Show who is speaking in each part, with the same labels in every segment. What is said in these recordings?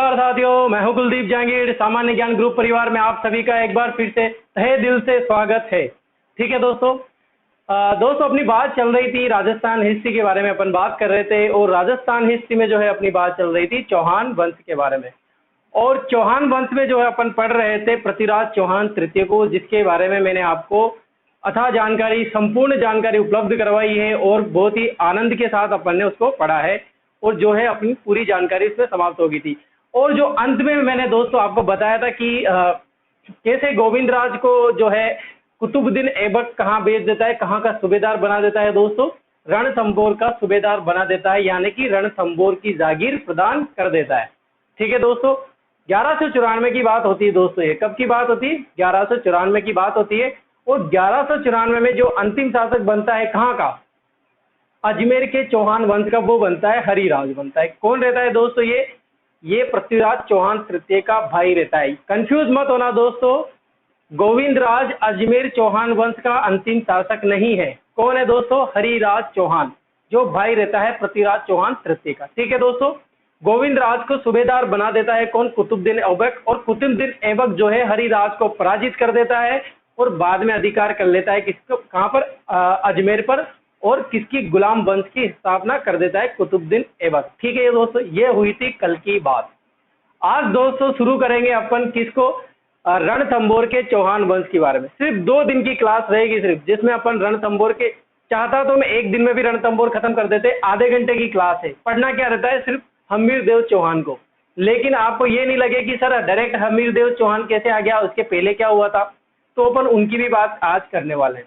Speaker 1: नमस्कार साथियों, मैं हूं कुलदीप जहांगीर। सामान्य ज्ञान ग्रुप परिवार में आप सभी का एक बार फिर से तहे दिल से स्वागत है। ठीक है दोस्तों, अपनी बात चल रही थी राजस्थान हिस्ट्री के बारे में, अपन बात कर रहे थे और राजस्थान हिस्ट्री में जो है अपनी बात चल रही थी चौहान वंश के बारे में। और चौहान वंश में जो है अपन पढ़ रहे थे पृथ्वीराज चौहान तृतीय को, जिसके बारे में मैंने आपको अथाह जानकारी, संपूर्ण जानकारी उपलब्ध करवाई है और बहुत ही आनंद के साथ अपन ने उसको पढ़ा है और जो है अपनी पूरी जानकारी इसमें समाप्त हो गई थी। और जो अंत में मैंने दोस्तों आपको बताया था कि कैसे गोविंदराज को जो है कुतुबुद्दीन ऐबक कहाँ भेज देता है, कहाँ का सूबेदार बना देता है दोस्तों, रणथंभौर का सूबेदार बना देता है, यानी कि रणथंभौर की जागीर प्रदान कर देता है। ठीक है दोस्तों, 1194 की बात होती है दोस्तों। ये कब की बात होती है? 1194 की बात होती है। और 1194 में जो अंतिम शासक बनता है कहाँ का? अजमेर के चौहान वंश का, वो बनता है हरिराज बनता है। कौन रहता है दोस्तों? ये पृथ्वीराज चौहान तृतीय का भाई रहता है। कंफ्यूज मत होना दोस्तों, गोविंदराज अजमेर चौहान वंश का अंतिम शासक नहीं है। कौन है दोस्तों? हरिराज चौहान, जो भाई रहता है पृथ्वीराज चौहान तृतीय का। ठीक है दोस्तों, गोविंदराज को सूबेदार बना देता है कौन? कुतुबुद्दीन ऐबक। और कुतुबुद्दीन ऐबक जो है हरिराज को पराजित कर देता है और बाद में अधिकार कर लेता है किसको, कहां पर? अजमेर पर। और किसकी? गुलाम वंश की स्थापना कर देता है कुतुबुद्दीन ऐबक। ठीक है दोस्तों, ये हुई थी कल की बात। आज दोस्तों शुरू करेंगे अपन किसको? रणथंभौर के चौहान वंश के बारे में। सिर्फ 2 दिन की क्लास रहेगी सिर्फ, जिसमें अपन रणथंभौर के, चाहता तो मैं 1 दिन में भी रणथंभौर खत्म कर देते। आधे घंटे की क्लास है। पढ़ना क्या रहता है? सिर्फ हमीर देव चौहान को। लेकिन आपको ये नहीं लगे कि सर डायरेक्ट हमीर देव चौहान कैसे आ गया, उसके पहले क्या हुआ था, तो अपन उनकी भी बात आज करने वाले हैं।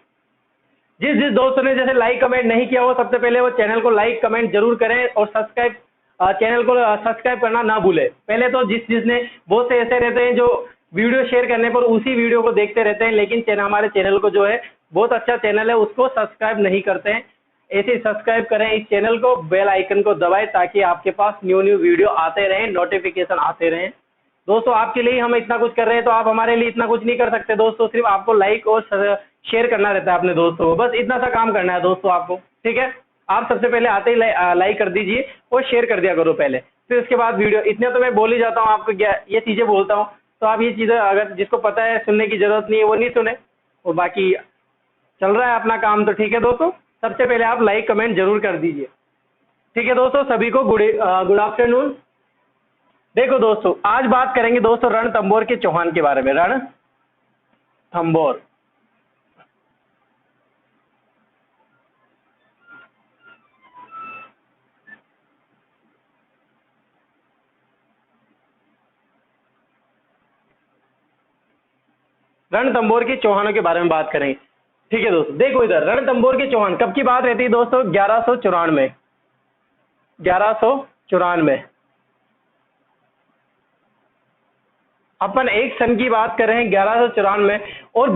Speaker 1: जिस दोस्तों ने जैसे लाइक कमेंट नहीं किया हो, सबसे पहले वो चैनल को लाइक कमेंट जरूर करें और सब्सक्राइब, चैनल को सब्सक्राइब करना ना भूले। पहले तो जिसने, बहुत से ऐसे रहते हैं जो वीडियो शेयर करने पर उसी वीडियो को देखते रहते हैं, लेकिन हमारे चैनल को जो है, बहुत अच्छा चैनल है, उसको सब्सक्राइब नहीं करते हैं। ऐसे सब्सक्राइब करें इस चैनल को, बेल आइकन को दबाएं ताकि आपके पास न्यू वीडियो आते रहें, नोटिफिकेशन आते रहें। दोस्तों आपके लिए हम इतना कुछ कर रहे हैं, तो आप हमारे लिए इतना कुछ नहीं कर सकते दोस्तों। सिर्फ आपको लाइक और शेयर करना रहता है अपने दोस्तों को, बस इतना सा काम करना है दोस्तों आपको। ठीक है, आप सबसे पहले आते ही लाइक कर दीजिए और शेयर कर दिया करो पहले, फिर उसके बाद वीडियो। इतने तो मैं बोल ही जाता हूँ आपको, क्या ये चीज़ें बोलता हूँ, तो आप ये चीज़ें अगर जिसको पता है, सुनने की जरूरत नहीं है, वो नहीं सुने, और बाकी चल रहा है अपना काम। तो ठीक है दोस्तों, सबसे पहले आप लाइक कमेंट जरूर कर दीजिए। ठीक है दोस्तों, सभी को गुड आफ्टरनून। देखो दोस्तों, आज बात करेंगे दोस्तों रणथंभौर के चौहान के बारे में। रणथंभौर, रणथंभौर के चौहानों के बारे में बात करेंगे। ठीक है दोस्तों, देखो इधर रणथंभौर के चौहान कब की बात रहती है दोस्तों? 1194। 1194 अपन एक सन की बात कर रहे हैं, 1194। और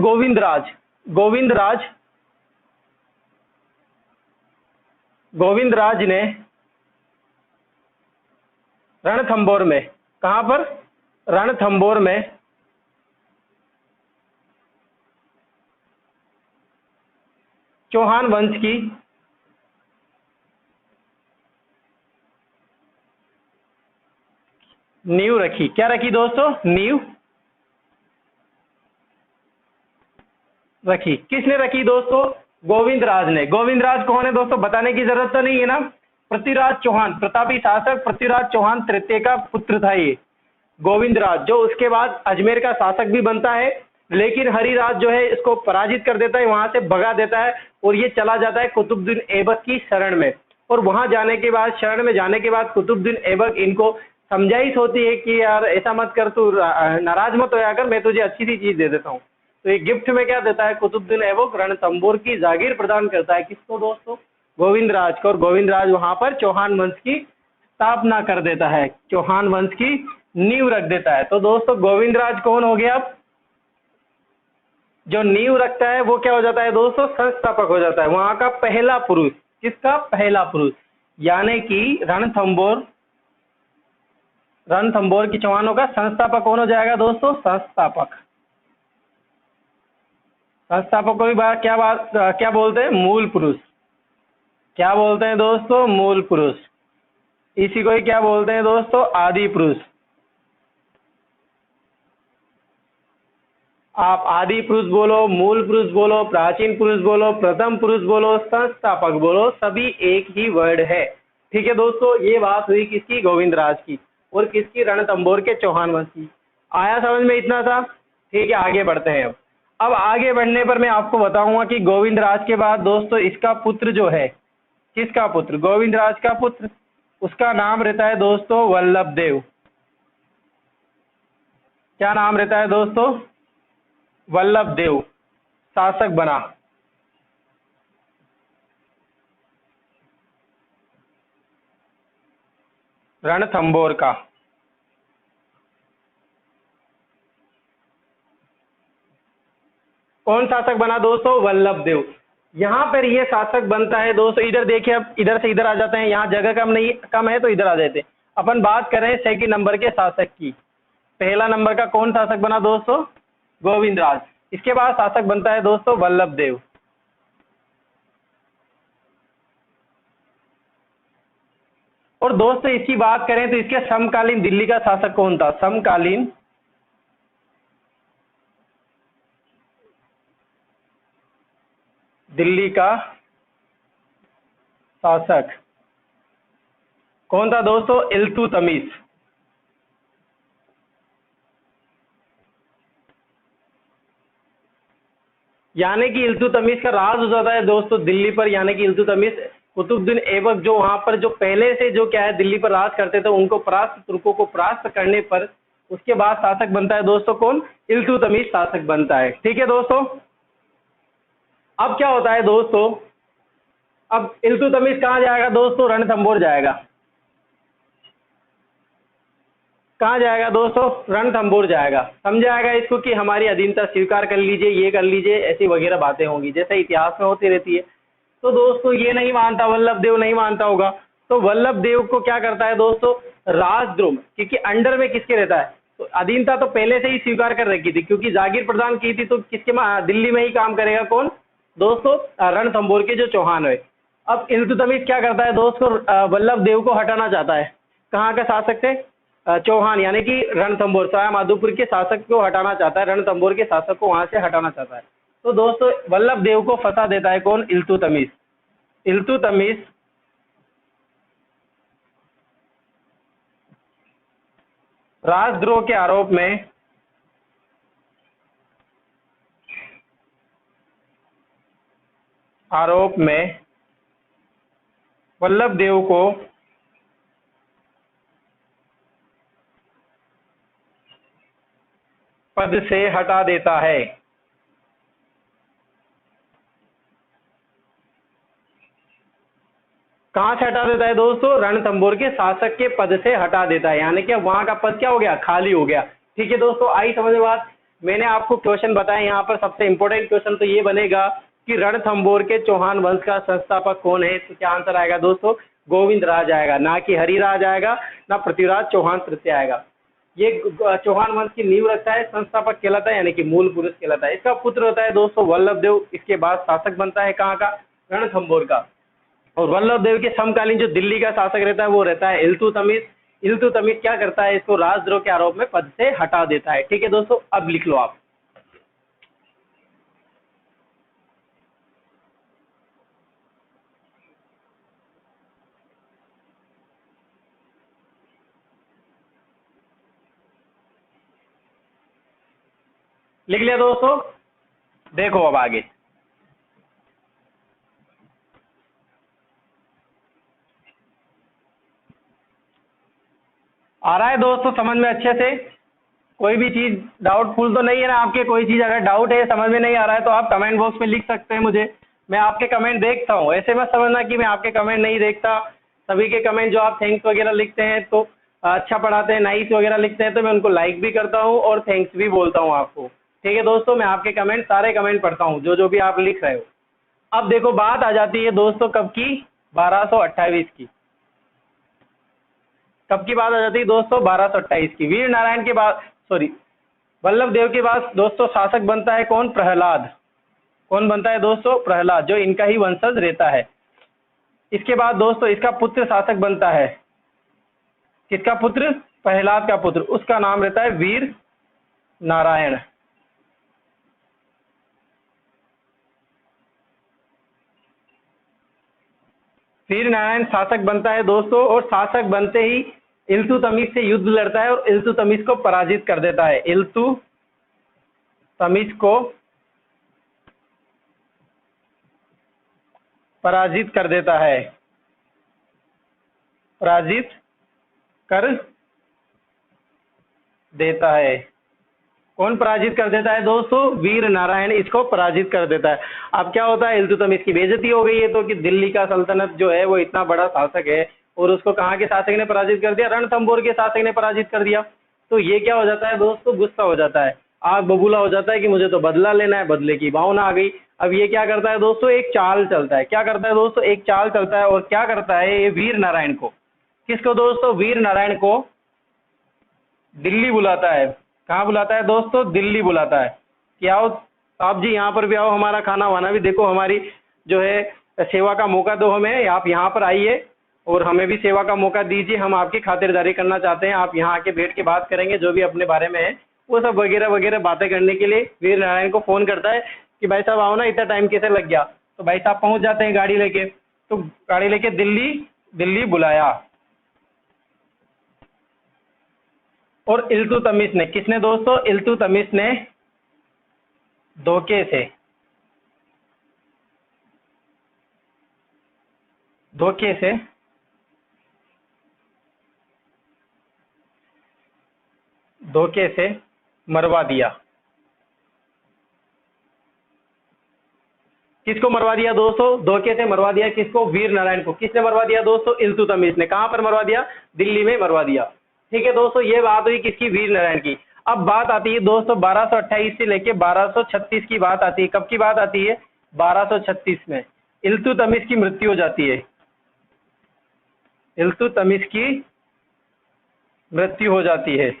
Speaker 1: गोविंदराज ने रणथंभौर में, कहां पर? रणथंभौर में चौहान वंश की नींव रखी। क्या रखी दोस्तों? नींव रखी। किसने रखी दोस्तों? गोविंदराज ने। गोविंदराज कौन है दोस्तों? बताने की जरूरत तो नहीं है ना। पृथ्वीराज चौहान, प्रतापी शासक पृथ्वीराज चौहान तृतीय का पुत्र था ये गोविंदराज, जो उसके बाद अजमेर का शासक भी बनता है। लेकिन हरिराज जो है इसको पराजित कर देता है, वहां से भगा देता है और ये चला जाता है कुतुबुद्दीन ऐबक की शरण में। और वहां जाने के बाद, शरण में जाने के बाद, कुतुबुद्दीन ऐबक इनको समझाइश होती है कि यार ऐसा मत कर, तू नाराज मत होया कर, मैं तुझे अच्छी सी चीज दे देता हूँ। तो ये गिफ्ट में क्या देता है कुतुबुद्दीन ऐबक? रणथंभौर की जागीर प्रदान करता है। किसको दोस्तों? गोविंदराज को। और गोविंदराज वहां पर चौहान वंश की स्थापना कर देता है, चौहान वंश की नींव रख देता है। तो दोस्तों गोविंदराज कौन हो गया? अब जो नींव रखता है वो क्या हो जाता है दोस्तों? संस्थापक हो जाता है, वहां का पहला पुरुष। किसका? पहला पुरुष। यानी कि रणथंभौर की चौहानों का संस्थापक कौन हो जाएगा दोस्तों? संस्थापक को भी क्या बोलते हैं? मूल पुरुष। क्या बोलते हैं दोस्तों? मूल पुरुष। इसी को ही क्या बोलते हैं दोस्तों? आदि पुरुष। आप आदि पुरुष बोलो, मूल पुरुष बोलो, प्राचीन पुरुष बोलो, प्रथम पुरुष बोलो, संस्थापक बोलो, सभी एक ही वर्ड है। ठीक है दोस्तों, ये बात हुई किसकी? गोविंदराज की। और किसकी? रणथंभौर के चौहान वंश की। आया समझ में इतना सा? ठीक है, आगे बढ़ते हैं। अब आगे बढ़ने पर मैं आपको बताऊंगा कि गोविंदराज के बाद दोस्तों इसका पुत्र जो है, किसका पुत्र? गोविंदराज का पुत्र, उसका नाम रहता है दोस्तों वल्लभ देव। क्या नाम रहता है दोस्तों? वल्लभ देव शासक बना। रणथंभौर का। कौन शासक बना दोस्तों? वल्लभ देव। यहाँ पर ये शासक बनता है दोस्तों, इधर देखिए, अब इधर से इधर आ जाते हैं, यहाँ जगह कम है तो इधर आ जाते हैं। अपन बात कर रहे हैं सेकंड नंबर के शासक की। पहला नंबर का कौन शासक बना दोस्तों? गोविंदराज। इसके बाद शासक बनता है दोस्तों वल्लभ देव। और दोस्तों इसकी बात करें तो इसके समकालीन दिल्ली का शासक कौन था? समकालीन दिल्ली का शासक कौन था दोस्तों? इल्तुतमिश। यानी कि इल्तुतमिश का राज हो जाता है दोस्तों दिल्ली पर। यानी कि इल्तुतमिश कुतुबुद्दीन ऐबक जो वहां पर जो पहले से जो क्या है दिल्ली पर राज करते थे, उनको परास्त, तुर्कों को परास्त करने पर उसके बाद शासक बनता है दोस्तों कौन? इल्तुतमिश शासक बनता है। ठीक है दोस्तों, अब क्या होता है दोस्तों? अब इल्तुतमिश कहाँ जाएगा दोस्तों? रणथंभौर जाएगा। कहाँ जाएगा दोस्तों? रणथंभौर जाएगा। समझ आएगा इसको कि हमारी अधीनता स्वीकार कर लीजिए, ये कर लीजिए, ऐसी वगैरह बातें होंगी जैसे इतिहास में होती रहती है। तो दोस्तों ये नहीं मानता, वल्लभ देव नहीं मानता होगा, तो वल्लभ देव को क्या करता है दोस्तों? राजद्रोह, क्योंकि अंडर में किसके रहता है? तो अधीनता तो पहले से ही स्वीकार कर रखी थी, क्योंकि जागीर प्रदान की थी, तो किसके दिल्ली में ही काम करेगा कौन दोस्तों? रणथंभौर के जो चौहान है। अब इल्तुतमिश क्या करता है दोस्तों? वल्लभ देव को हटाना चाहता है। कहाँ का शासक थे? चौहान, यानी कि रणथंभौर, सवाई माधोपुर के शासक को हटाना चाहता है, रणथंभौर के शासक को वहां से हटाना चाहता है। तो दोस्तों वल्लभ देव को फंसा देता है कौन? इल्तुतमिश। इल्तुतमिश राजद्रोह के आरोप में वल्लभ देव को पद से हटा देता है। कहां से हटा देता है दोस्तों? रणथंभौर के शासक के पद से हटा देता है। यानी कि वहां का पद क्या हो गया? खाली हो गया। ठीक है दोस्तों, आई समझ में बात? मैंने आपको क्वेश्चन बताया, यहाँ पर सबसे इंपॉर्टेंट क्वेश्चन तो ये बनेगा कि रणथंभौर के चौहान वंश का संस्थापक कौन है? तो क्या आंसर आएगा दोस्तों? गोविंदराज आएगा, ना कि हरिराज आएगा, ना पृथ्वीराज चौहान तृतीय आएगा। ये चौहान वंश की नींव रखता है, संस्थापक कहलाता है, यानी कि मूल पुरुष कहलाता है। इसका पुत्र होता है दोस्तों वल्लभ देव। इसके बाद शासक बनता है कहाँ का? रणथंभौर का। और वल्लभ देव के समकालीन जो दिल्ली का शासक रहता है वो रहता है इल्तुतमिश। इल्तुतमिश क्या करता है? इसको राजद्रोह के आरोप में पद से हटा देता है। ठीक है दोस्तों, अब लिख लो आप। लिख लिया दोस्तों? देखो अब आगे आ रहा है दोस्तों समझ में अच्छे से? कोई भी चीज डाउटफुल तो नहीं है ना आपके? कोई चीज अगर डाउट है, समझ में नहीं आ रहा है, तो आप कमेंट बॉक्स में लिख सकते हैं मुझे। मैं आपके कमेंट देखता हूँ, ऐसे मत समझना कि मैं आपके कमेंट नहीं देखता। सभी के कमेंट जो आप थैंक्स वगैरह लिखते हैं, तो अच्छा पढ़ाते हैं, नाइस वगैरह लिखते हैं, तो मैं उनको लाइक भी करता हूँ और थैंक्स भी बोलता हूँ आपको। ठीक है दोस्तों, मैं आपके कमेंट, सारे कमेंट पढ़ता हूँ, जो जो भी आप लिख रहे हो। अब देखो बात आ जाती है दोस्तों कब की? 1228 की। कब की बात आ जाती है दोस्तों? 1228 की। वीर नारायण के बाद, सॉरी, वल्लभ देव के बाद दोस्तों शासक बनता है कौन? प्रहलाद। कौन बनता है दोस्तों? प्रहलाद, जो इनका ही वंशज रहता है। इसके बाद दोस्तों इसका पुत्र शासक बनता है। किसका पुत्र? प्रहलाद का पुत्र। उसका नाम रहता है वीर नारायण। वीर नारायण शासक बनता है दोस्तों, और शासक बनते ही इल्तुतमिश से युद्ध लड़ता है और इल्तुतमिश को पराजित कर देता है। इल्तुतमिश को पराजित कर देता है, पराजित कर देता है। कौन पराजित कर देता है दोस्तों? वीर नारायण इसको पराजित कर देता है। अब क्या होता है, इल्तुतमिश की बेइज्जती हो गई है, तो कि दिल्ली का सल्तनत जो है वो इतना बड़ा शासक है और उसको कहाँ के शासक ने पराजित कर दिया? रणथंभौर के शासक ने पराजित कर दिया। तो ये क्या हो जाता है दोस्तों, गुस्सा हो जाता है, आग बबूला हो जाता है कि मुझे तो बदला लेना है, बदले की भावना आ गई। अब ये क्या करता है दोस्तों, एक चाल चलता है। क्या करता है दोस्तों? एक चाल चलता है। और क्या करता है ये वीर नारायण को, किसको दोस्तों? वीर नारायण को दिल्ली बुलाता है। कहाँ बुलाता है दोस्तों? दिल्ली बुलाता है कि आओ आप जी, यहाँ पर भी आओ, हमारा खाना वाना भी देखो, हमारी जो है सेवा का मौका दो हमें, आप यहाँ पर आइए और हमें भी सेवा का मौका दीजिए, हम आपकी खातिरदारी करना चाहते हैं, आप यहाँ आके बैठ के बात करेंगे जो भी अपने बारे में है वो सब वगैरह वगैरह बातें करने के लिए वीर नारायण को फ़ोन करता है कि भाई साहब आओ ना, इतना टाइम कैसे लग गया? तो भाई साहब पहुँच जाते हैं गाड़ी लेके। तो गाड़ी लेके दिल्ली दिल्ली बुलाया। और इल्तुतमिश ने, किसने दोस्तों? इल्तुतमिश ने धोखे से, धोखे से धोखे से मरवा दिया। किसको मरवा दिया दोस्तों? धोखे से मरवा दिया। किसको? वीर नारायण को। किसने मरवा दिया दोस्तों? इल्तुतमिश ने। कहां पर मरवा दिया? दिल्ली में मरवा दिया। ठीक है दोस्तों, ये बात हुई किसकी? वीर नारायण की। अब बात आती है दोस्तों 1228 से लेके 1236 की बात आती है। कब की बात आती है? 1236 में इल्तुतमिश की मृत्यु हो जाती है। इल्तुतमिश की मृत्यु हो जाती है।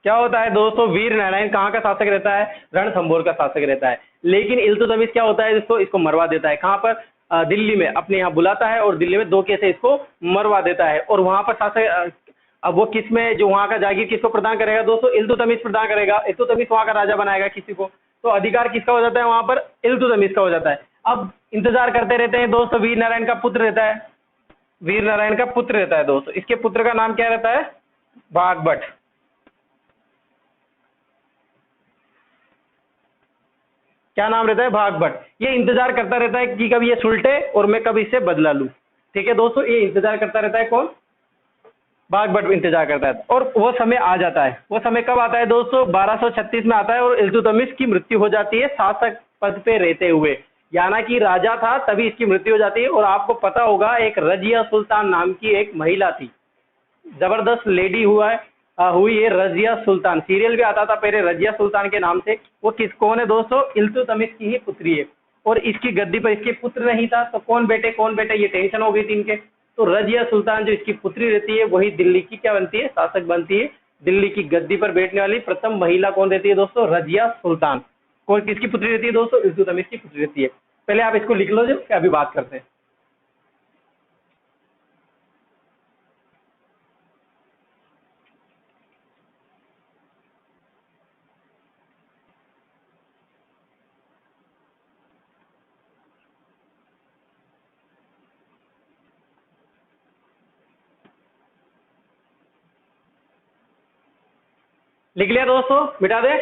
Speaker 1: क्या होता है दोस्तों, वीर नारायण कहाँ का शासक रहता है? रणथंभौर का शासक रहता है। लेकिन इल्तुतमिश क्या होता है, इसको मरवा देता है। कहाँ पर? दिल्ली में अपने यहाँ बुलाता है और दिल्ली में धोखे से इसको मरवा देता है। और वहां पर शासक, अब वो किस में, जो वहां का जागीर किसको प्रदान करेगा दोस्तों? इल्तुतमिश प्रदान करेगा। इल्तुतमिश वहां का राजा बनाएगा किसी को, तो अधिकार किसका हो जाता है वहां पर? इल्तुतमिश का हो जाता है। अब इंतजार करते रहते हैं दोस्तों, वीर नारायण का पुत्र रहता है, वीर नारायण का पुत्र रहता है दोस्तों। इसके पुत्र का नाम क्या रहता है? बागभट्ट। क्या नाम रहता है? बागभट्ट। ये इंतजार करता रहता है कि कब ये सुलटे और मैं कब इससे बदला लूं। ठीक है दोस्तों, ये इंतजार करता रहता है। कौन? बागभट्ट इंतजार करता है। और वो समय आ जाता है। वो समय कब आता है दोस्तों? 1236 में आता है और इल्तुतमिश की मृत्यु हो जाती है शासक पद पे रहते हुए। यानी कि राजा था तभी इसकी मृत्यु हो जाती है। और आपको पता होगा एक रजिया सुल्तान नाम की एक महिला थी, जबरदस्त लेडी हुई है रजिया सुल्तान। सीरियल भी आता था पहले रजिया सुल्तान के नाम से। वो कौन है दोस्तों? इल्तुतमिश की ही पुत्री है। और इसकी गद्दी पर इसके पुत्र नहीं था, तो कौन बेटे ये टेंशन हो गई थी इनके। तो रजिया सुल्तान जो इसकी पुत्री रहती है वही दिल्ली की क्या बनती है? शासक बनती है। दिल्ली की गद्दी पर बैठने वाली प्रथम महिला कौन रहती है दोस्तों? रजिया सुल्तान। कौन, किसकी पुत्री रहती है दोस्तों? इल्तुतमिश की पुत्री रहती है। पहले आप इसको लिख लो, जो अभी बात करते हैं। लिख लिया दोस्तों? मिटा दे?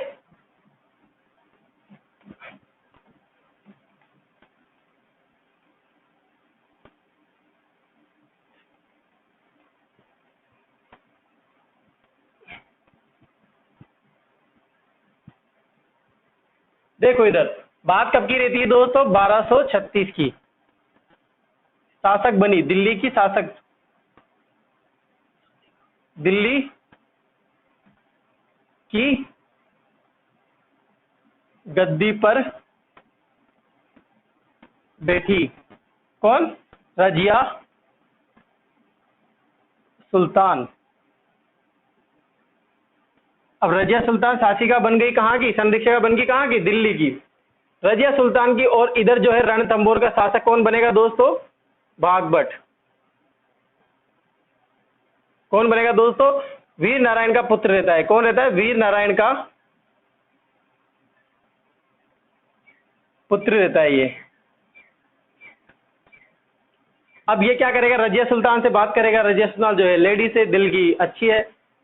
Speaker 1: देखो इधर बात कब की रहती है दोस्तों? 1236 की। शासक बनी दिल्ली की, शासक दिल्ली की गद्दी पर बैठी। कौन? रजिया सुल्तान। अब रजिया सुल्तान शासिका बन गई कहाँ की? संरक्षिका बन गई कहाँ की? दिल्ली की। रजिया सुल्तान की। और इधर जो है रणथंभौर का शासक कौन बनेगा दोस्तों? बागभट्ट। कौन बनेगा दोस्तों? वीर नारायण का पुत्र रहता है। कौन रहता है? वीर नारायण का पुत्र रहता है ये। अब ये क्या करेगा, रजिया सुल्तान से बात करेगा। रजिया सुल्तान जो है लेडी से दिल की अच्छी है,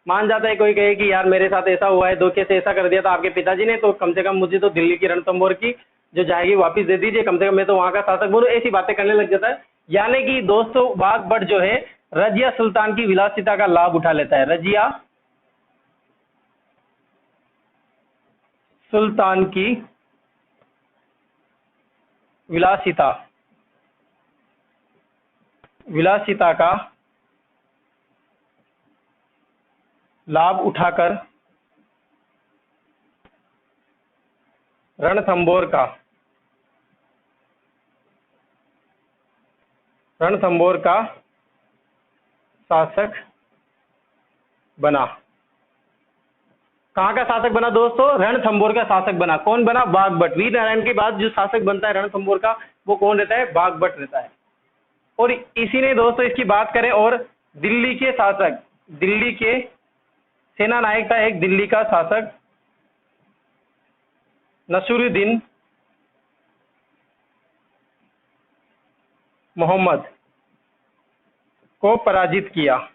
Speaker 1: मान जाता है। कोई कहे कि यार मेरे साथ ऐसा हुआ है, धोखे से ऐसा कर दिया था आपके पिताजी ने, तो कम से कम मुझे तो दिल्ली की रणथंभौर की जो जाएगी वापस दे दीजिए, कम से कम मैं तो वहां का शासक बोलूं, ऐसी बातें करने लग जाता है। यानी कि दोस्तों बाघ जो है रजिया सुल्तान की विलासिता का लाभ उठा लेता है। रजिया सुल्तान की विलासिता विलासिता का लाभ उठाकर रणथंभौर का शासक बना। कहाँ का शासक बना दोस्तों? रणथंभौर का शासक बना। कौन बना? बाघभट्ट। वीर नारायण के बाद जो शासक बनता है रणथंभौर का, वो कौन रहता है? बाघभट्ट रहता है। और इसी ने दोस्तों इसकी बात करें, और दिल्ली के शासक, दिल्ली के सेना नायक था एक, दिल्ली का शासक नसीरुद्दीन मोहम्मद को पराजित किया।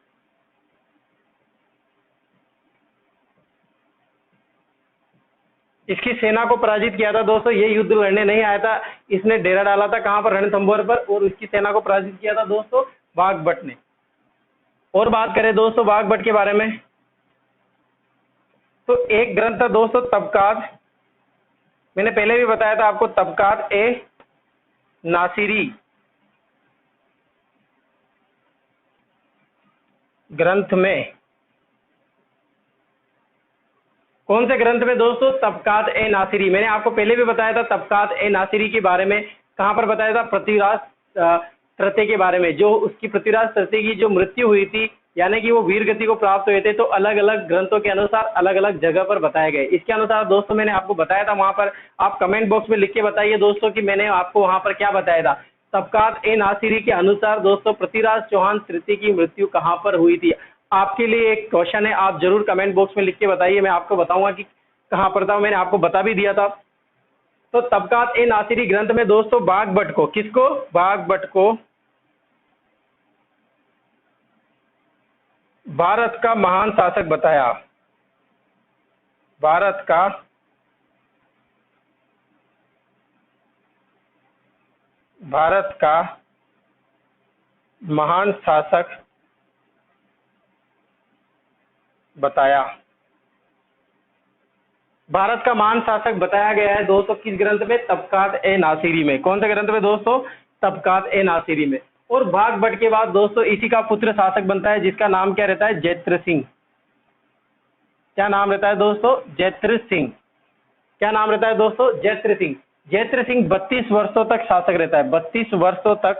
Speaker 1: इसकी सेना को पराजित किया था दोस्तों। ये युद्ध लड़ने नहीं आया था, इसने डेरा डाला था कहां पर? रणथंभौर पर। और उसकी सेना को पराजित किया था दोस्तों बाघभट्ट ने। और बात करें दोस्तों बाघभट्ट के बारे में, तो एक ग्रंथ था दोस्तों तबकात। मैंने पहले भी बताया था आपको, तबकात ए नासिरी ग्रंथ में, कौन से ग्रंथ में दोस्तों? तबकात ए नासिरी। मैंने आपको पहले भी बताया था तबकात ए नासिरी के बारे में। कहां पर बताया था? पृथ्वीराज तृतीय के बारे में। जो उसकी पृथ्वीराज तृतीय की जो मृत्यु हुई थी, यानी कि वो वीर गति को प्राप्त हुए थे, तो अलग अलग ग्रंथों के अनुसार अलग अलग जगह पर बताए गए। इसके अनुसार दोस्तों मैंने आपको बताया था, वहां पर आप कमेंट बॉक्स में लिख के बताइए दोस्तों कि मैंने आपको वहां पर क्या बताया था। तबकात ए नासिरी के अनुसार दोस्तों पृथ्वीराज चौहान तृतीय की मृत्यु कहां पर हुई थी? आपके लिए एक क्वेश्चन है, आप जरूर कमेंट बॉक्स में लिख के बताइए, मैं आपको बताऊंगा कि कहां पर था। मैंने आपको बता भी दिया था। तो तबकात ए नासिरी ग्रंथ में दोस्तों बाघभट्ट को, किसको? बाघभट्ट को भारत का महान शासक बताया। भारत का महान शासक बताया। भारत का महान शासक बताया गया है दोस्तों किस ग्रंथ में? तबकात ए नासिरी में। कौन से ग्रंथ में दोस्तों? तबकात ए नासिरी में। और बाघभट्ट के बाद दोस्तों इसी का पुत्र शासक बनता है, जिसका नाम क्या रहता है? जैत्र सिंह। क्या नाम रहता है दोस्तों? जैत्र सिंह। क्या नाम रहता है दोस्तों? जैत्र सिंह। जैत्र सिंह 32 वर्षों तक शासक रहता है। 32 वर्षों तक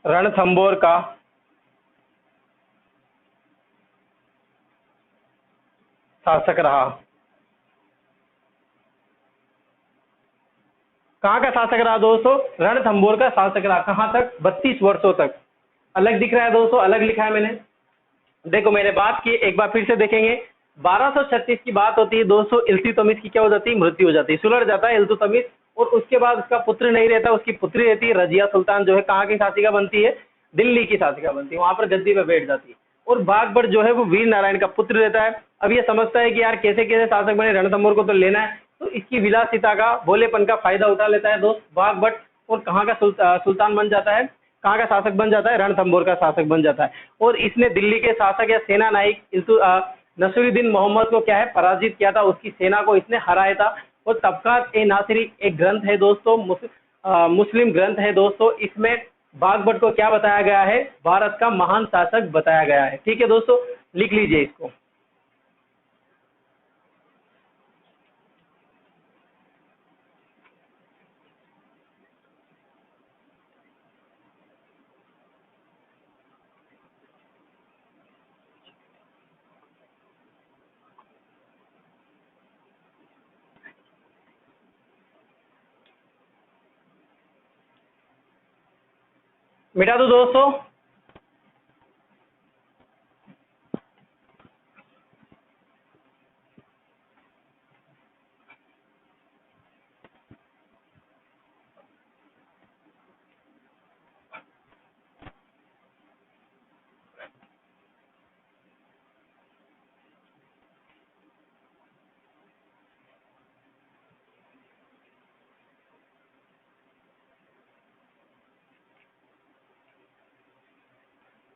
Speaker 1: रणथंभौर का शासक रहा। कहां का शासक रहा दोस्तों? रणथंभौर का शासक रहा। कहां तक? 32 वर्षों तक। अलग दिख रहा है दोस्तों, अलग लिखा है मैंने। देखो मैंने बात की, एक बार फिर से देखेंगे। 1236 की बात होती है दोस्तों, इल्तुतमिश की क्या हो जाती है? मृत्यु हो जाती है, सुलझ जाता है इल्तुतमिश। और उसके बाद उसका पुत्र नहीं रहता, उसकी पुत्री रहती है रजिया सुल्तान, जो है कहाँ की शासिका बनती है? दिल्ली की शासिका बनती है, वहां पर गद्दी पे बैठ जाती है। और बाघभट्ट जो है वो वीर नारायण का पुत्र रहता है। अब ये समझता है कि यार कैसे कैसे शासक बने, रणथंभौर को तो लेना है, तो इसकी विलासिता का, भोलेपन का फायदा उठा लेता है दोस्त बाघभट्ट। और कहाँ का सुल्तान बन जाता है? कहाँ का शासक बन जाता है? रणथंभौर का शासक बन जाता है। और इसने दिल्ली के शासक या सेना नायक नसीरुद्दीन मोहम्मद को क्या है? पराजित किया था, उसकी सेना को इसने हराया था। और तबकात ए नासिरी एक ग्रंथ है दोस्तों, मुस्लिम ग्रंथ है दोस्तों। इसमें बाघभट्ट को क्या बताया गया है? भारत का महान शासक बताया गया है। ठीक है दोस्तों, लिख लीजिए इसको। मिटा दो दोस्तों।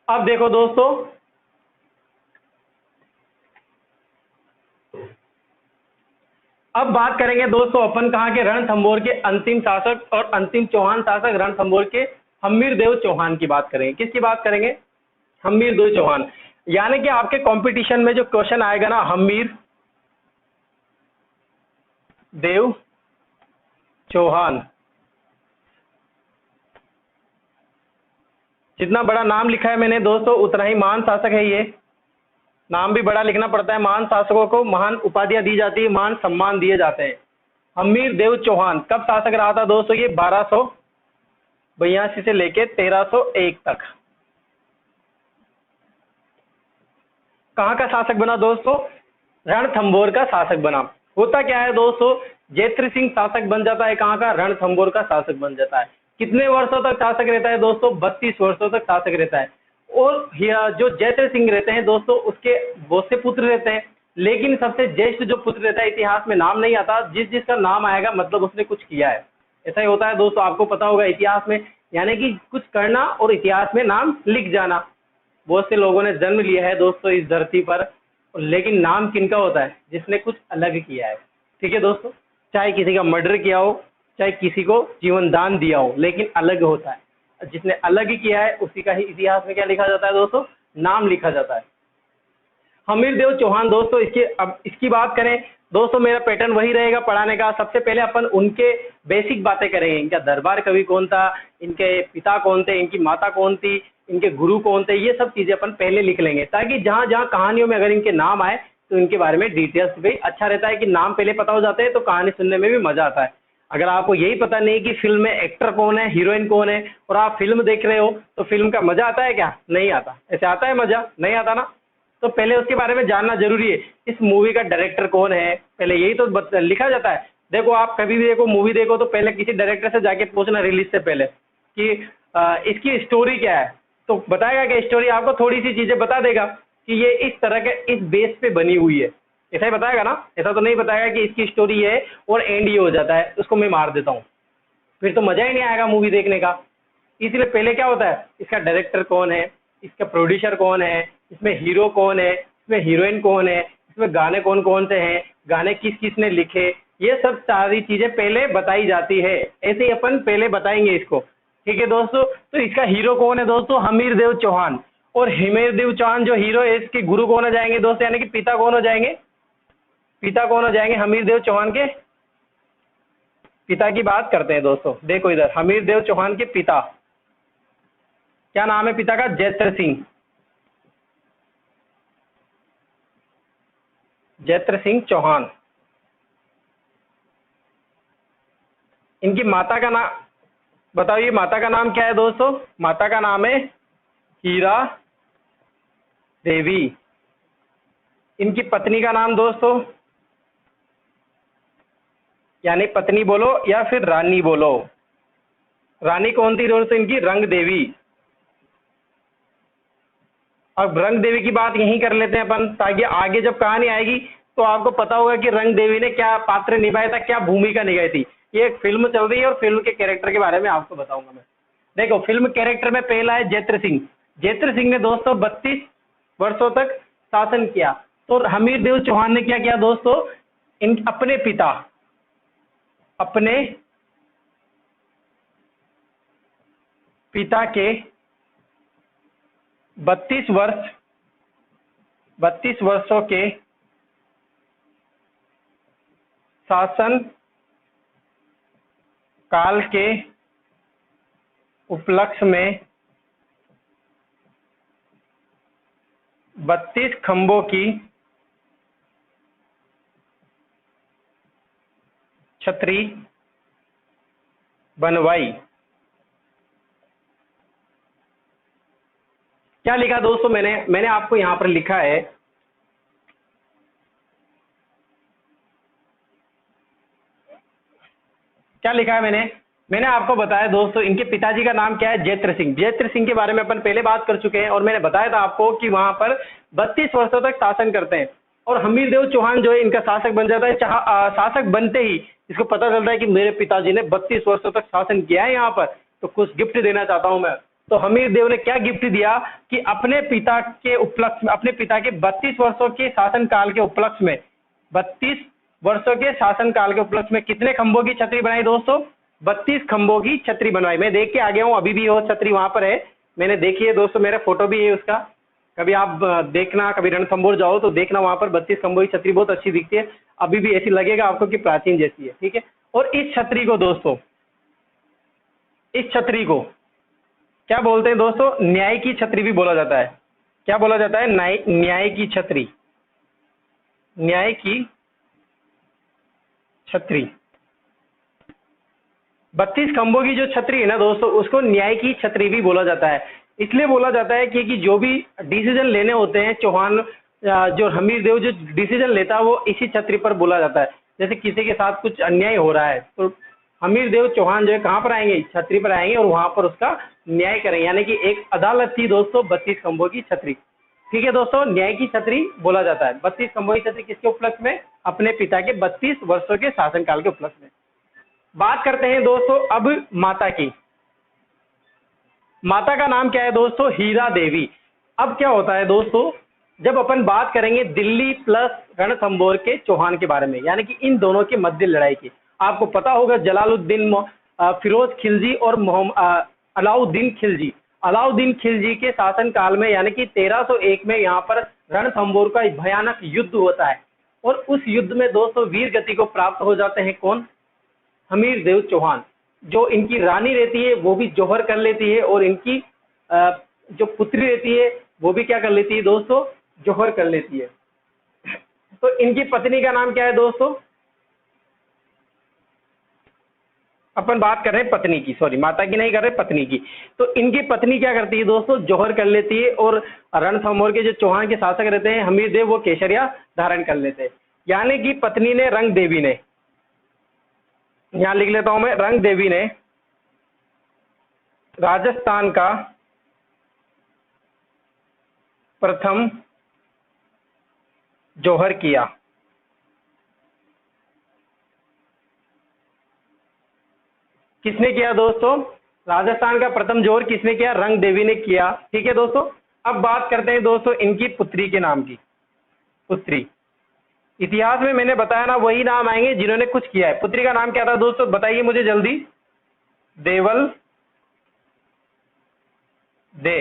Speaker 1: अब देखो दोस्तों, अब बात करेंगे दोस्तों अपन कहाँ के, रणथंभौर के अंतिम शासक और अंतिम चौहान शासक रणथंभौर के हम्मीरदेव चौहान की बात करेंगे। किसकी बात करेंगे? हम्मीरदेव चौहान। यानी कि आपके कंपटीशन में जो क्वेश्चन आएगा ना, हम्मीर देव चौहान, जितना बड़ा नाम लिखा है मैंने दोस्तों उतना ही महान शासक है ये। नाम भी बड़ा लिखना पड़ता है। महान शासकों को महान उपाधियां दी जाती है, महान सम्मान दिए जाते हैं। हम्मीरदेव चौहान कब शासक रहा था दोस्तों? ये 1282 से लेके 1301 तक। कहाँ का शासक बना दोस्तों? रणथंभौर का शासक बना। होता क्या है दोस्तों, जैत्र सिंह शासक बन जाता है कहाँ का? रणथंभौर का शासक बन जाता है। कितने वर्षों तक शासक रहता है दोस्तों? 32 वर्षों तक शासक रहता है। और जो जैत्र सिंह रहते हैं दोस्तों, उसके बहुत से पुत्र रहते हैं, लेकिन सबसे ज्येष्ठ जो पुत्र रहता है इतिहास में नाम नहीं आता। जिसका नाम आएगा मतलब उसने कुछ किया है। ऐसा ही होता है दोस्तों, आपको पता होगा इतिहास में, यानी कि कुछ करना और इतिहास में नाम लिख जाना। बहुत से लोगों ने जन्म लिया है दोस्तों इस धरती पर, लेकिन नाम किनका होता है? जिसने कुछ अलग किया है। ठीक है दोस्तों, चाहे किसी का मर्डर किया हो, चाहे किसी को जीवन दान दिया हो, लेकिन अलग होता है। जिसने अलग किया है उसी का ही इतिहास में क्या लिखा जाता है दोस्तों? नाम लिखा जाता है। हम्मीरदेव चौहान दोस्तों, अब इसकी बात करें दोस्तों, मेरा पैटर्न वही रहेगा पढ़ाने का। सबसे पहले अपन उनके बेसिक बातें करेंगे। इनका दरबार कवि कौन था, इनके पिता कौन थे, इनकी माता कौन थी, इनके गुरु कौन थे, ये सब चीजें अपन पहले लिख लेंगे, ताकि जहां जहां कहानियों में अगर इनके नाम आए तो इनके बारे में डिटेल्स भी अच्छा रहता है कि नाम पहले पता हो जाते हैं तो कहानी सुनने में भी मजा आता है। अगर आपको यही पता नहीं कि फिल्म में एक्टर कौन है, हीरोइन कौन है, और आप फिल्म देख रहे हो, तो फिल्म का मजा आता है क्या? नहीं आता। ऐसे आता है मजा? नहीं आता ना। तो पहले उसके बारे में जानना जरूरी है। इस मूवी का डायरेक्टर कौन है, पहले यही तो लिखा जाता है। देखो, आप कभी भी देखो, मूवी देखो, तो पहले किसी डायरेक्टर से जाके पूछना रिलीज से पहले कि इसकी स्टोरी क्या है, तो बताएगा कि स्टोरी आपको थोड़ी सी चीजें बता देगा कि ये इस तरह के इस बेस पे बनी हुई है। ऐसा ही बताएगा ना। ऐसा तो नहीं बताएगा कि इसकी स्टोरी है और एंड ये हो जाता है, उसको मैं मार देता हूँ, फिर तो मजा ही नहीं आएगा मूवी देखने का। इसलिए पहले क्या होता है, इसका डायरेक्टर कौन है, इसका प्रोड्यूसर कौन है, इसमें हीरो कौन है, इसमें हीरोइन कौन है, इसमें गाने कौन कौन से हैं, गाने किस किस ने लिखे, ये सब सारी चीजें पहले बताई जाती है। ऐसे ही अपन पहले बताएंगे इसको। ठीक है दोस्तों, तो इसका हीरो कौन है दोस्तों? हम्मीरदेव चौहान। और हम्मीरदेव चौहान जो हीरो है, इसके गुरु कौन हो जाएंगे दोस्तों, यानी कि पिता कौन हो जाएंगे? पिता कौन हो जाएंगे हम्मीरदेव चौहान के? पिता की बात करते हैं दोस्तों। देखो इधर, हम्मीरदेव चौहान के पिता, क्या नाम है पिता का? जैत्र सिंह। जैत्र सिंह चौहान। इनकी माता का नाम बताइए, माता का नाम क्या है दोस्तों? माता का नाम है हीरा देवी। इनकी पत्नी का नाम दोस्तों, यानी पत्नी बोलो या फिर रानी बोलो, रानी कौन थी दोस्तों इनकी? रंग देवी। अब रंग देवी की बात यहीं कर लेते हैं अपन, ताकि आगे जब कहानी आएगी तो आपको पता होगा कि रंग देवी ने क्या पात्र निभाया था, क्या भूमिका निभाई थी। ये एक फिल्म चल रही है और फिल्म के कैरेक्टर के बारे में आपको बताऊंगा मैं। देखो, फिल्म कैरेक्टर में पहला है जैत्र सिंह। जैत्र सिंह ने दोस्तों 32 वर्षों तक शासन किया। तो हम्मीरदेव चौहान ने क्या किया दोस्तों? अपने पिता के 32 वर्षों के शासन काल के उपलक्ष्य में 32 खंभों की छतरी बनवाई। क्या लिखा दोस्तों? मैंने आपको यहां पर लिखा है, क्या लिखा है मैंने आपको बताया दोस्तों, इनके पिताजी का नाम क्या है? जैत्र सिंह। जैत्र सिंह के बारे में अपन पहले बात कर चुके हैं और मैंने बताया था आपको कि वहां पर 32 वर्षों तक शासन करते हैं। और हम्मीरदेव चौहान जो है इनका शासक बन जाता है। शासक बनते ही इसको पता चलता है कि मेरे पिताजी ने 32 वर्षों तक शासन किया है यहाँ पर, तो कुछ गिफ्ट देना चाहता हूं मैं। तो हमीर देव ने क्या गिफ्ट दिया कि अपने पिता के उपलक्ष्य में, अपने पिता के 32 वर्षों के शासनकाल के उपलक्ष्य में, 32 वर्षों के शासनकाल के उपलक्ष्य में कितने खंभों की छतरी बनाई दोस्तों? 32 खंभों की छतरी बनवाई। मैं देख के आ गया हूँ, अभी भी वो छतरी वहां पर है, मैंने देखी है दोस्तों, मेरा फोटो भी है उसका। कभी आप देखना, कभी रणथंभौर जाओ तो देखना, वहां पर 32 खंभों की छतरी बहुत अच्छी दिखती है, अभी भी ऐसी लगेगा आपको कि प्राचीन जैसी है, ठीक है। और इस छतरी को दोस्तों, इस छतरी को क्या बोलते हैं दोस्तों? न्याय की छतरी भी बोला जाता है। क्या बोला जाता है? न्याय की छतरी, न्याय की छतरी। 32 खंभों की जो छतरी है ना दोस्तों, उसको न्याय की छतरी भी बोला जाता है। इसलिए बोला जाता है कि जो भी डिसीजन लेने होते हैं चौहान, जो हमीर देव जो डिसीजन लेता है वो इसी छतरी पर बोला जाता है। जैसे किसी के साथ कुछ अन्याय हो रहा है तो हमीर देव चौहान जो है कहाँ पर आएंगे? छतरी पर आएंगे और वहां पर उसका न्याय करेंगे, यानी कि एक अदालत थी दोस्तों 32 खंभों की छतरी। ठीक है दोस्तों, न्याय की छतरी बोला जाता है। 32 खंभों की छतरी किसके उपलक्ष्य में? अपने पिता के 32 वर्षों के शासनकाल के उपलक्ष्य में। बात करते हैं दोस्तों अब माता की। माता का नाम क्या है दोस्तों? हीरा देवी। अब क्या होता है दोस्तों, जब अपन बात करेंगे दिल्ली प्लस रणथंभौर के चौहान के बारे में, यानी कि इन दोनों के मध्य लड़ाई की, आपको पता होगा जलालुद्दीन फिरोज खिलजी और अलाउद्दीन खिलजी, अलाउद्दीन खिलजी के शासन काल में, यानी कि 1301 में यहाँ पर रणथंभौर का भयानक युद्ध होता है। और उस युद्ध में दोस्तों वीर गति को प्राप्त हो जाते हैं कौन? हमीर देव चौहान। जो इनकी रानी रहती है वो भी जौहर कर लेती है, और इनकी जो पुत्री रहती है वो भी क्या कर लेती है दोस्तों? जौहर कर लेती है। तो इनकी पत्नी का नाम क्या है दोस्तों? अपन बात कर रहे हैं पत्नी की, सॉरी माता की नहीं कर रहे, पत्नी की। तो इनकी पत्नी क्या करती है दोस्तों? जौहर कर लेती है, और रणथंभौर के जो चौहान के शासक रहते हैं हमीर देव, वो केसरिया धारण कर लेते हैं। यानी कि पत्नी ने, रंग देवी ने, यहां लिख लेता हूं मैं, रंग देवी ने राजस्थान का प्रथम जौहर किया। किसने किया दोस्तों? राजस्थान का प्रथम जौहर किसने किया? रंग देवी ने किया। ठीक है दोस्तों, अब बात करते हैं दोस्तों इनकी पुत्री के नाम की। पुत्री, इतिहास में मैंने बताया ना, वही नाम आएंगे जिन्होंने कुछ किया है। पुत्री का नाम क्या था दोस्तों? बताइए मुझे जल्दी। देवल दे।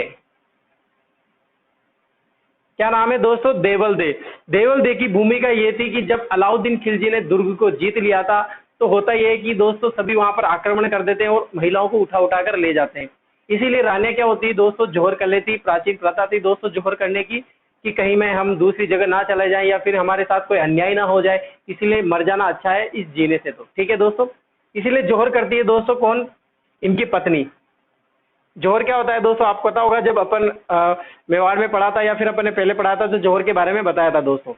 Speaker 1: क्या नाम है दोस्तों? देवल दे। देवल दे की भूमिका ये थी कि जब अलाउद्दीन खिलजी ने दुर्ग को जीत लिया था, तो होता यह है कि दोस्तों सभी वहां पर आक्रमण कर देते हैं और महिलाओं को उठा उठा कर ले जाते हैं। इसीलिए रानियां क्या होती है दोस्तों? जौहर कर लेती। प्राचीन प्रथा थी दोस्तों जौहर करने की, कि कहीं में हम दूसरी जगह ना चले जाएं या फिर हमारे साथ कोई अन्याय ना हो जाए, इसीलिए मर जाना अच्छा है इस जीने से। तो ठीक है दोस्तों, इसीलिए जौहर करती है दोस्तों कौन? इनकी पत्नी। जौहर क्या होता है दोस्तों? आपको पता होगा, जब अपन मेवाड़ में पढ़ा था या फिर अपन ने पहले पढ़ा था तो जौहर के बारे में बताया था दोस्तों।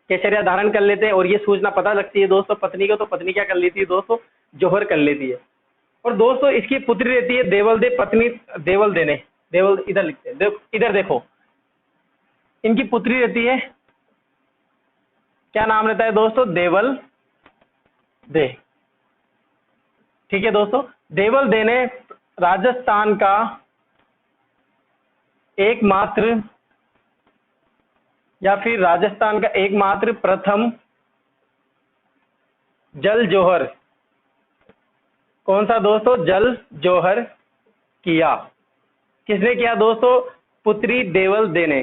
Speaker 1: केसरिया धारण कर लेते हैं और ये सूचना पता लगती है दोस्तों पत्नी को, तो पत्नी क्या कर लेती है दोस्तों? जौहर कर लेती है। और दोस्तों इसकी पुत्री रहती है देवल दे। पत्नी देवल दे ने, देवल इधर लिखते हैं, इधर देखो, इनकी पुत्री रहती है, क्या नाम रहता है दोस्तों? देवल दे। ठीक है दोस्तों, देवल दे ने राजस्थान का एकमात्र, या फिर राजस्थान का एकमात्र प्रथम जल जौहर, कौन सा दोस्तों? जल जौहर किया। किसने किया दोस्तों? पुत्री देवल दे ने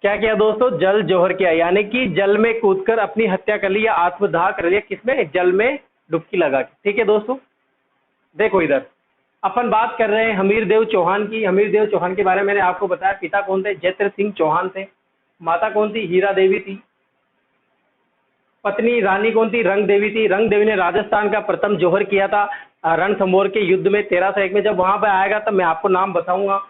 Speaker 1: क्या किया दोस्तों? जल जौहर किया, यानी कि जल में कूदकर अपनी हत्या कर ली या आत्मदाह कर लिया। किसमें? जल में डुबकी लगा के। ठीक है दोस्तों, देखो इधर अपन बात कर रहे हैं हमीर देव चौहान की। हमीर देव चौहान के बारे में मैंने आपको बताया, पिता कौन थे? जैत्र सिंह चौहान थे। माता कौन थी? हीरा देवी थी। पत्नी रानी कौन थी? रंग देवी थी। रंग देवी ने राजस्थान का प्रथम जौहर किया था रणथंभौर के युद्ध में 1301 में। जब वहां पर आएगा तब मैं आपको नाम बताऊंगा।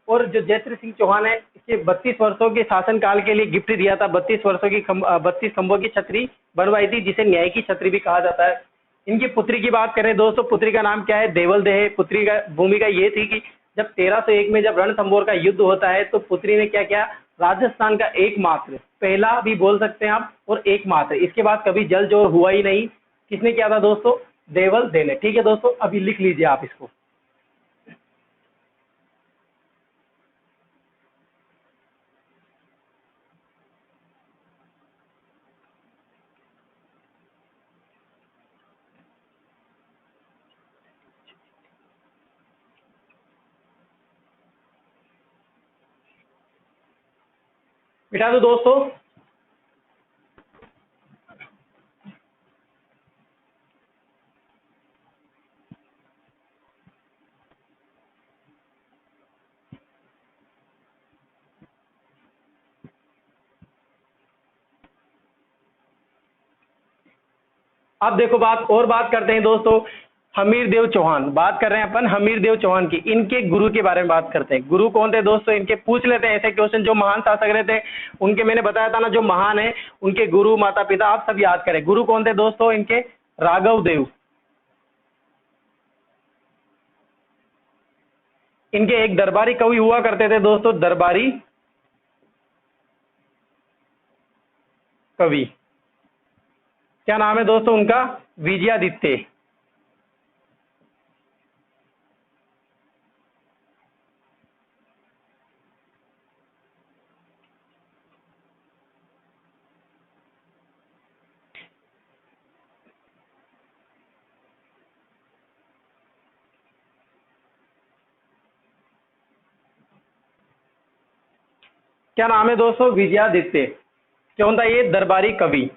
Speaker 1: और जो जैत्र सिंह चौहान है, इसके 32 वर्षों के शासन काल के लिए गिफ्ट दिया था। 32 वर्षों की 32 खंभों की छतरी बनवाई थी, जिसे न्याय की छतरी भी कहा जाता है। इनकी पुत्री की बात करें दोस्तों, पुत्री का नाम क्या है? देवल दे है। पुत्री का भूमिका ये थी कि जब 1301 में जब रणथंभौर का युद्ध होता है, तो पुत्री ने क्या किया? राजस्थान का एकमात्र, पहला भी बोल सकते हैं आप, और एकमात्र, इसके बाद कभी जल जौहर हुआ ही नहीं। किसने किया था दोस्तों? देवल दे ने। ठीक है दोस्तों, अभी लिख लीजिए आप इसको। मिटा दो दोस्तों। अब देखो बात करते हैं दोस्तों, हमीर देव चौहान, बात कर रहे हैं अपन हमीर देव चौहान की। इनके गुरु के बारे में बात करते हैं। गुरु कौन थे दोस्तों इनके, पूछ लेते हैं ऐसे क्वेश्चन। जो महान शासक रहे थे उनके, मैंने बताया था ना, जो महान है उनके गुरु माता पिता आप सब याद करें। गुरु कौन थे दोस्तों इनके, राघव देव। इनके एक दरबारी कवि हुआ करते थे दोस्तों, दरबारी कवि। क्या नाम है दोस्तों उनका, विजयादित्य। क्या नाम है दोस्तों, विजयादित्य। कौन था ये, दरबारी कवि।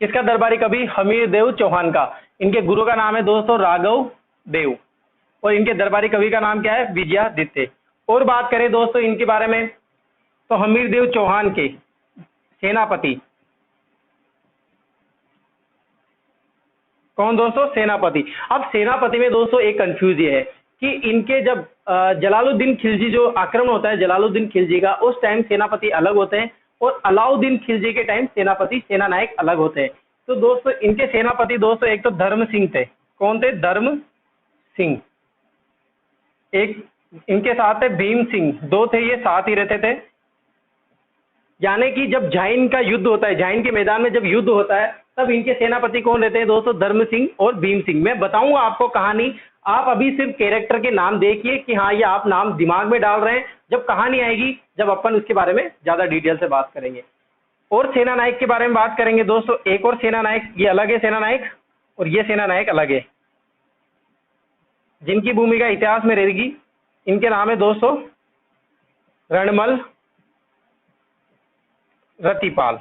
Speaker 1: किसका दरबारी कवि, हमीर देव चौहान का। इनके गुरु का नाम है दोस्तों राघव देव, और इनके दरबारी कवि का नाम क्या है, विजयादित्य। और बात करें दोस्तों इनके बारे में, तो हमीर देव चौहान के सेनापति कौन दोस्तों, सेनापति। अब सेनापति में दोस्तों एक कंफ्यूज ये है कि इनके जब जलालुद्दीन खिलजी जो आक्रमण होता है जलालुद्दीन खिलजी का, उस टाइम सेनापति अलग होते हैं, और अलाउद्दीन खिलजी के टाइम सेनापति सेना नायक अलग होते हैं। तो दोस्तों इनके सेनापति दोस्तों एक तो धर्म सिंह थे। कौन थे, धर्म सिंह। एक इनके साथ है भीम सिंह, दो थे, ये साथ ही रहते थे। यानी कि जब झाइन का युद्ध होता है, झाइन के मैदान में जब युद्ध होता है, तब इनके सेनापति कौन रहते हैं दोस्तों, धर्म सिंह और भीम सिंह। मैं बताऊंगा आपको कहानी, आप अभी सिर्फ कैरेक्टर के नाम देखिए कि हाँ ये आप नाम दिमाग में डाल रहे हैं। जब कहानी आएगी, जब अपन उसके बारे में ज्यादा डिटेल से बात करेंगे। और सेना नायक के बारे में बात करेंगे दोस्तों। एक और सेना नायक, ये अलग है सेना नायक, और ये सेना नायक अलग है, जिनकी भूमिका इतिहास में रहेगी। इनके नाम है दोस्तों रणमल रतिपाल।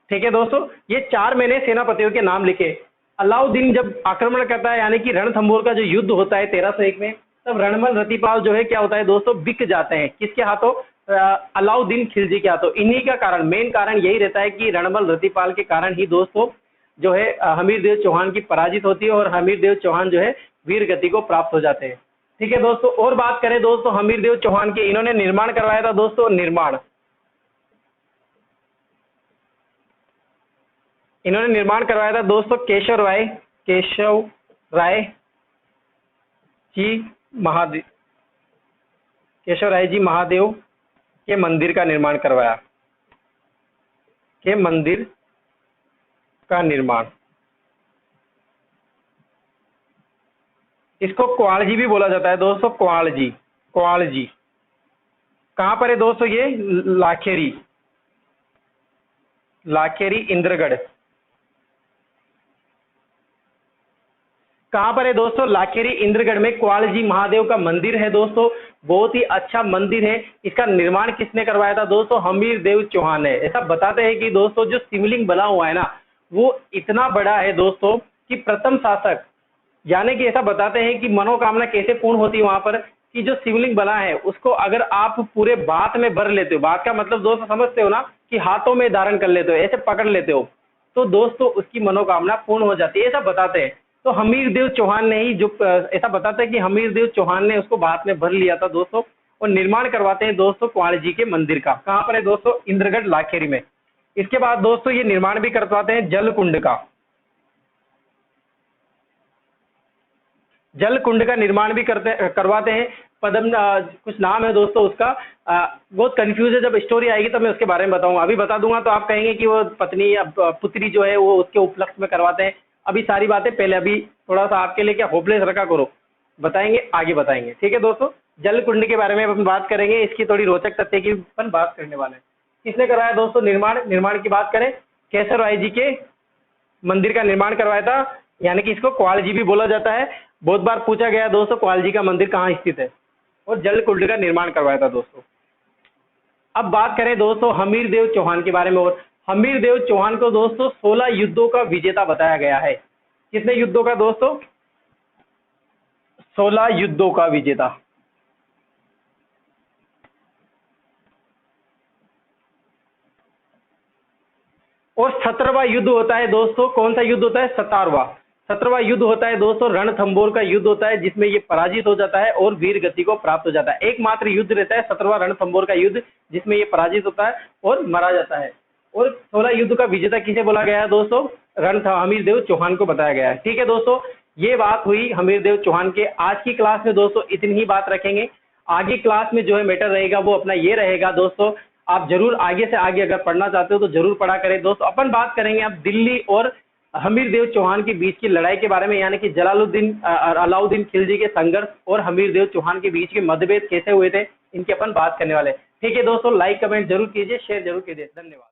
Speaker 1: ठीक है दोस्तों, ये चार मैंने सेनापतियों के नाम लिखे। अलाउद्दीन जब आक्रमण करता है, यानी कि रणथंभौर का जो युद्ध होता है 1301 में, तब रणमल रतिपाल जो है क्या होता है दोस्तों, बिक जाते हैं। किसके हाथों, अलाउद्दीन खिलजी के हाथों। इन्हीं का कारण, मेन कारण यही रहता है कि रणमल रतिपाल के कारण ही दोस्तों जो है हमीर देव चौहान की पराजित होती है, और हमीर देव चौहान जो है वीर गति को प्राप्त हो जाते हैं। ठीक है दोस्तों, और बात करें दोस्तों हमीर देव चौहान के, इन्होंने निर्माण करवाया था दोस्तों, इन्होंने निर्माण करवाया था दोस्तों केशव राय जी महादेव, केशव राय जी महादेव के मंदिर का निर्माण करवाया, के मंदिर का निर्माण। इसको क्वालजी भी बोला जाता है दोस्तों, क्वालजी। कहां पर है दोस्तों ये, लाखेरी इंद्रगढ़। कहां पर है दोस्तों, लाखेरी इंद्रगढ़ में क्वालजी महादेव का मंदिर है दोस्तों। बहुत ही अच्छा मंदिर है। इसका निर्माण किसने करवाया था दोस्तों, हमीर देव चौहान ने। ऐसा बताते हैं कि दोस्तों जो शिवलिंग बना हुआ है ना, वो इतना बड़ा है दोस्तों कि प्रथम शासक, यानी कि ऐसा बताते हैं कि मनोकामना कैसे पूर्ण होती है वहां पर, कि जो शिवलिंग बना है उसको अगर आप पूरे बात में भर लेते हो, बात का मतलब दोस्तों समझते हो ना, कि हाथों में धारण कर लेते हो, ऐसे पकड़ लेते हो, तो दोस्तों उसकी मनोकामना पूर्ण हो जाती है, ऐसा बताते हैं। तो हमीर देव चौहान ने ही, जो ऐसा बताते हैं कि हमीर देव चौहान ने उसको बात में भर लिया था दोस्तों, और निर्माण करवाते हैं दोस्तों क्वाल जी के मंदिर का। कहां पर है दोस्तों, इंद्रगढ़ लाखेरी में। इसके बाद दोस्तों ये निर्माण भी करवाते हैं जलकुंड का, जल कुंड का निर्माण भी करवाते हैं। पद्म कुछ नाम है दोस्तों उसका, बहुत कंफ्यूज है। जब स्टोरी आएगी तो मैं उसके बारे में बताऊंगा, अभी बता दूंगा तो आप कहेंगे कि वो पत्नी या पुत्री जो है वो उसके उपलक्ष्य में करवाते हैं। अभी सारी बातें पहले, अभी थोड़ा सा आपके लिए क्या होपलेस रखा करो, बताएंगे आगे बताएंगे। ठीक है दोस्तों, जल कुंड के बारे में अपन बात करेंगे, इसकी थोड़ी रोचक तथ्य की अपन बात करने वाले हैं। किसने कराया दोस्तों निर्माण की बात करें, केशव राय जी के मंदिर का निर्माण करवाया था, यानी कि इसको क्वाल जी भी बोला जाता है। बहुत बार पूछा गया दोस्तों क्वाल जी का मंदिर कहाँ स्थित है, और जलकुंड का निर्माण करवाया था दोस्तों। अब बात करें दोस्तों हमीर देव चौहान के बारे में, और हमीर देव चौहान को दोस्तों 16 युद्धों का विजेता बताया गया है। कितने युद्धों का दोस्तों? 16 युद्धों का विजेता। और 17वां युद्ध होता है दोस्तों, कौन सा युद्ध होता है? 17वां युद्ध होता है दोस्तों रणथंभौर का युद्ध होता है, जिसमें ये पराजित हो जाता है और वीर गति को प्राप्त हो जाता है। एकमात्र युद्ध रहता है 17वां रणथंभौर का युद्ध, जिसमें ये पराजित होता है और मारा जाता है। और 16 युद्ध का विजेता किसे बोला गया है दोस्तों? हमीर देव चौहान को बताया गया है। ठीक है दोस्तों, ये बात हुई हमीर देव चौहान के। आज की क्लास में दोस्तों इतनी ही बात रखेंगे। आगे क्लास में जो है मैटर रहेगा वो अपना ये रहेगा दोस्तों, आप जरूर आगे से आगे अगर पढ़ना चाहते हो तो जरूर पढ़ा करें दोस्तों। अपन बात करेंगे अब दिल्ली और हमीर देव चौहान के बीच की लड़ाई के बारे में, यानी कि जलालुद्दीन अलाउद्दीन खिलजी के संघर्ष और हमीर देव चौहान के बीच के मतभेद कैसे हुए थे, इनकी अपन बात करने वाले। ठीक है दोस्तों, लाइक कमेंट जरूर कीजिए, शेयर जरूर कीजिए। धन्यवाद।